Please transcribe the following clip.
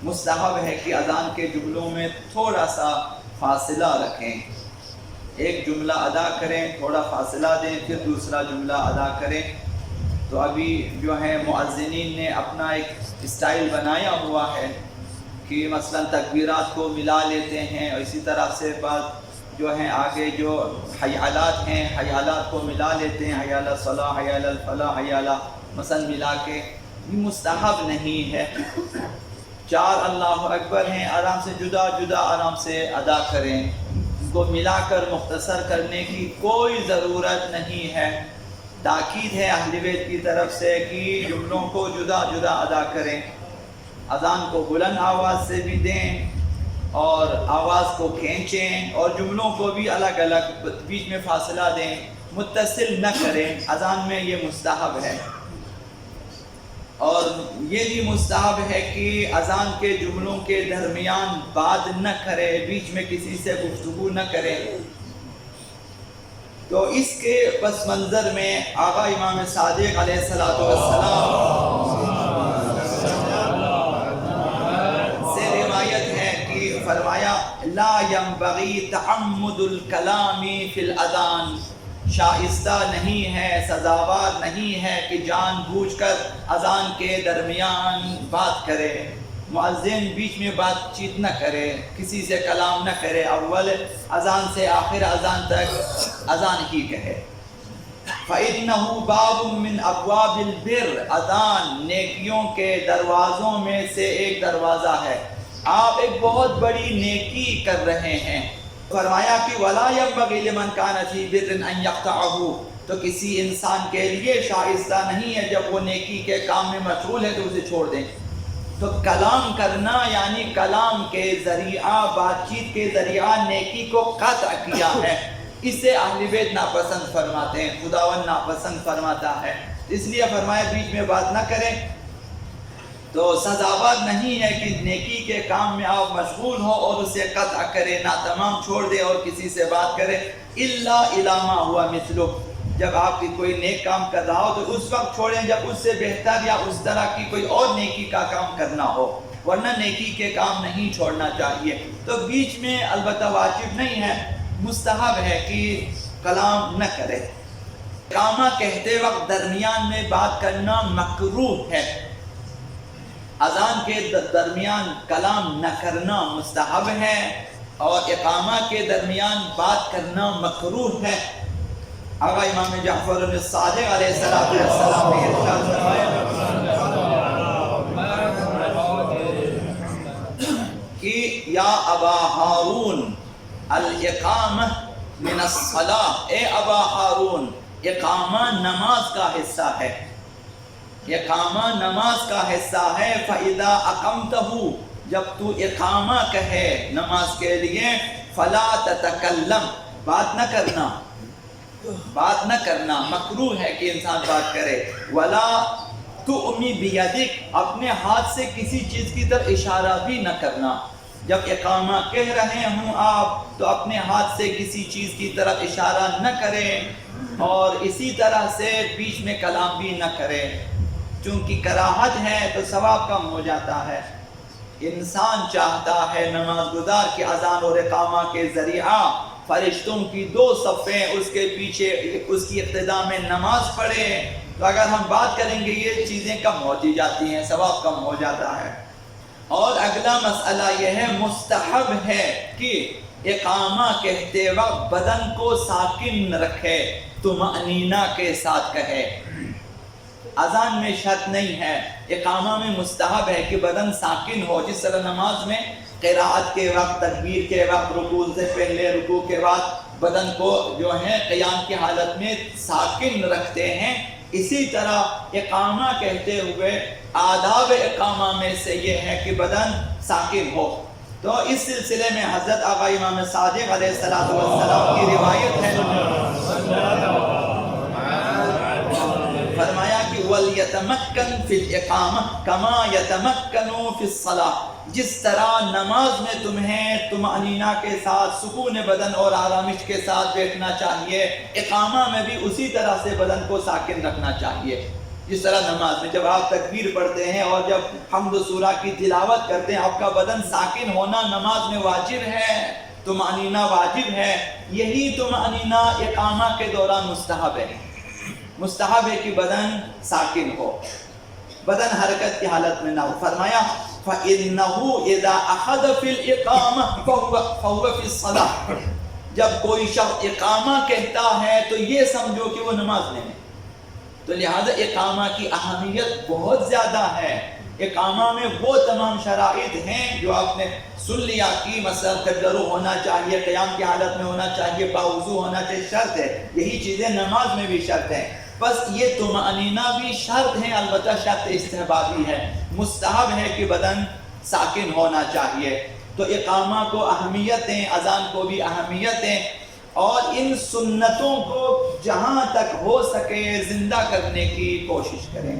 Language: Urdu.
مستحب ہے کہ اذان کے جملوں میں تھوڑا سا فاصلہ رکھیں، ایک جملہ ادا کریں، تھوڑا فاصلہ دیں، پھر دوسرا جملہ ادا کریں۔ تو ابھی جو ہے مؤذنین نے اپنا ایک اسٹائل بنایا ہوا ہے کہ مثلا تکبیرات کو ملا لیتے ہیں، اور اسی طرح سے بعض جو ہیں آگے جو حیالات ہیں، حیالات کو ملا لیتے ہیں، حی علی الصلاۃ، حی علی الفلاح، حی علی مثلا ملا کے۔ یہ مستحب نہیں ہے۔ 4 اللہ اکبر ہیں، آرام سے جدا جدا آرام سے ادا کریں، ان کو ملا کر مختصر کرنے کی کوئی ضرورت نہیں ہے۔ تاکید ہے اہل بیت کی طرف سے کہ جملوں کو جدا جدا ادا کریں، اذان کو بلند آواز سے بھی دیں اور آواز کو کھینچیں، اور جملوں کو بھی الگ الگ بیچ میں فاصلہ دیں، متصل نہ کریں۔ اذان میں یہ مستحب ہے۔ اور یہ بھی مستحب ہے کہ اذان کے جملوں کے درمیان بات نہ کرے، بیچ میں کسی سے گفتگو نہ کرے۔ تو اس کے پس منظر میں آقا امام صادق علیہ السلام سے روایت ہے کہ فرمایا لا ينبغي تعمد الکلام فی الاذان، شائستہ نہیں ہے، سزاوار نہیں ہے کہ جان بوجھ کر اذان کے درمیان بات کرے۔ مؤذن بیچ میں بات چیت نہ کرے، کسی سے کلام نہ کرے، اول اذان سے آخر اذان تک اذان ہی کہے۔ فَإِنَّهُ بَابٌ مِّنْ أَبْوَابِ الْبِرِّ، اذان نیکیوں کے دروازوں میں سے ایک دروازہ ہے۔ آپ ایک بہت بڑی نیکی کر رہے ہیں۔ فرمایا کہ وَلَا يَنبَغِي لِمَنْ كَانَ فِي بِرٍّ أَنْ يَقْطَعَهُ، تو کسی انسان کے لیے شائستہ نہیں ہے جب وہ نیکی کے کام میں مشغول ہے تو اسے چھوڑ دیں۔ تو کلام کرنا یعنی کلام کے ذریعہ، بات چیت کے ذریعہ نیکی کو قطع کیا ہے، اسے اہل بیت ناپسند فرماتے ہیں، خداوند ناپسند فرماتا ہے۔ اس لیے فرمایا بیچ میں بات نہ کریں۔ تو سزاوار نہیں ہے کہ نیکی کے کام میں آپ مشغول ہو اور اسے قطع کرے، نہ تمام چھوڑ دے اور کسی سے بات کرے۔ الا الی ما ہوا مثلہ، جب آپ کی کوئی نیک کام کر رہا ہو تو اس وقت چھوڑیں جب اس سے بہتر یا اس طرح کی کوئی اور نیکی کا کام کرنا ہو، ورنہ نیکی کے کام نہیں چھوڑنا چاہیے۔ تو بیچ میں البتہ واجب نہیں ہے، مستحب ہے کہ کلام نہ کرے۔ اقامہ کہتے وقت درمیان میں بات کرنا مکروہ ہے۔ اذان کے درمیان کلام نہ کرنا مستحب ہے، اور اقامہ کے درمیان بات کرنا مکروہ ہے۔ آقا امام جعفر الصادق علیہ السلام نے ارشاد فرمایا کہ یا ابا ہارون الاقامہ من الصلاۃ، اے ابا ہارون اقامہ نماز کا حصہ ہے، اقامہ نماز کا حصہ ہے۔ فَإِذَا أَقَمْتَهُ، جب تو اقامہ کہے نماز کے لیے، فَلَا تَتَكَلَّمْ، بات نہ کرنا، بات نہ کرنا، مکروہ ہے کہ انسان بات کرے۔ وَلَا تُؤْمِ بِيَدِكَ، اپنے ہاتھ سے کسی چیز کی طرف اشارہ بھی نہ کرنا۔ جب اقامہ کہہ رہے ہوں آپ تو اپنے ہاتھ سے کسی چیز کی طرف اشارہ نہ کریں، اور اسی طرح سے بیچ میں کلام بھی نہ کریں، چونکہ کراہت ہے تو ثواب کم ہو جاتا ہے۔ انسان چاہتا ہے نماز گزار کی اذان اور اقامہ کے ذریعہ فرشتوں کی 2 صفیں اس کے پیچھے اس کی اقتداء میں نماز پڑھے، تو اگر ہم بات کریں گے یہ چیزیں کم ہوتی جاتی ہیں، ثواب کم ہو جاتا ہے۔ اور اگلا مسئلہ یہ ہے، مستحب ہے کہ اقامہ کہتے وقت بدن کو ساکن رکھے، طمأنینہ کے ساتھ کہے۔ اذان میں شرط نہیں ہے، اقامہ میں مستحب ہے کہ بدن ساکن ہو، جس طرح نماز میں قراءت کے وقت، تکبیر کے وقت، رکوع سے پہلے، رکوع کے بعد بدن کو جو ہے قیام کی حالت میں ساکن رکھتے ہیں، اسی طرح اقامہ کہتے ہوئے آداب اقامہ میں سے یہ ہے کہ بدن ساکن ہو۔ تو اس سلسلے میں حضرت آقا امام صادق علیہ السلام کی روایت ہے، فرمایا کہ وَلْيَتَمَكَّنْ فِي الْإِقَامَةِ كَمَا يَتَمَكَّنُ فِي الصَّلَاةِ، جس طرح نماز میں تمہیں طمأنینہ کے ساتھ، سکون بدن اور آرامش کے ساتھ بیٹھنا چاہیے، اقامہ میں بھی اسی طرح سے بدن کو ساکن رکھنا چاہیے۔ جس طرح نماز میں جب آپ تکبیر پڑھتے ہیں اور جب حمد و سورہ کی تلاوت کرتے ہیں آپ کا بدن ساکن ہونا نماز میں واجب ہے، طمأنینہ واجب ہے. یہی طمأنینہ اقامہ کے دوران مستحب ہے. مستحب ہے کہ بدن ساکن ہو، بدن حرکت کی حالت میں نہ ہو. فرمایا فَإِنَّهُ إِذَا أَخَذَ فِي الْإِقَامَةِ فَهُوَ فِي الصَّلَاةِ. جب کوئی شخص اقامہ کہتا ہے تو یہ سمجھو کہ وہ نماز میں ہے. تو لہذا اقامہ کی اہمیت بہت زیادہ ہے. اقامہ میں وہ تمام شرائط ہیں جو آپ نے سن لیا کہ مثلا تجربہ ہونا چاہیے، قیام کی حالت میں ہونا چاہیے، باوضو ہونا چاہیے، شرط ہے. یہی چیزیں نماز میں بھی شرط ہیں. بس یہ طمأنینہ بھی شرط ہیں، البتہ شرط استحبابی ہے. مستحب ہے کہ بدن ساکن ہونا چاہیے. تو اقامہ کو اہمیت دیں، اذان کو بھی اہمیت دیں، اور ان سنتوں کو جہاں تک ہو سکے زندہ کرنے کی کوشش کریں.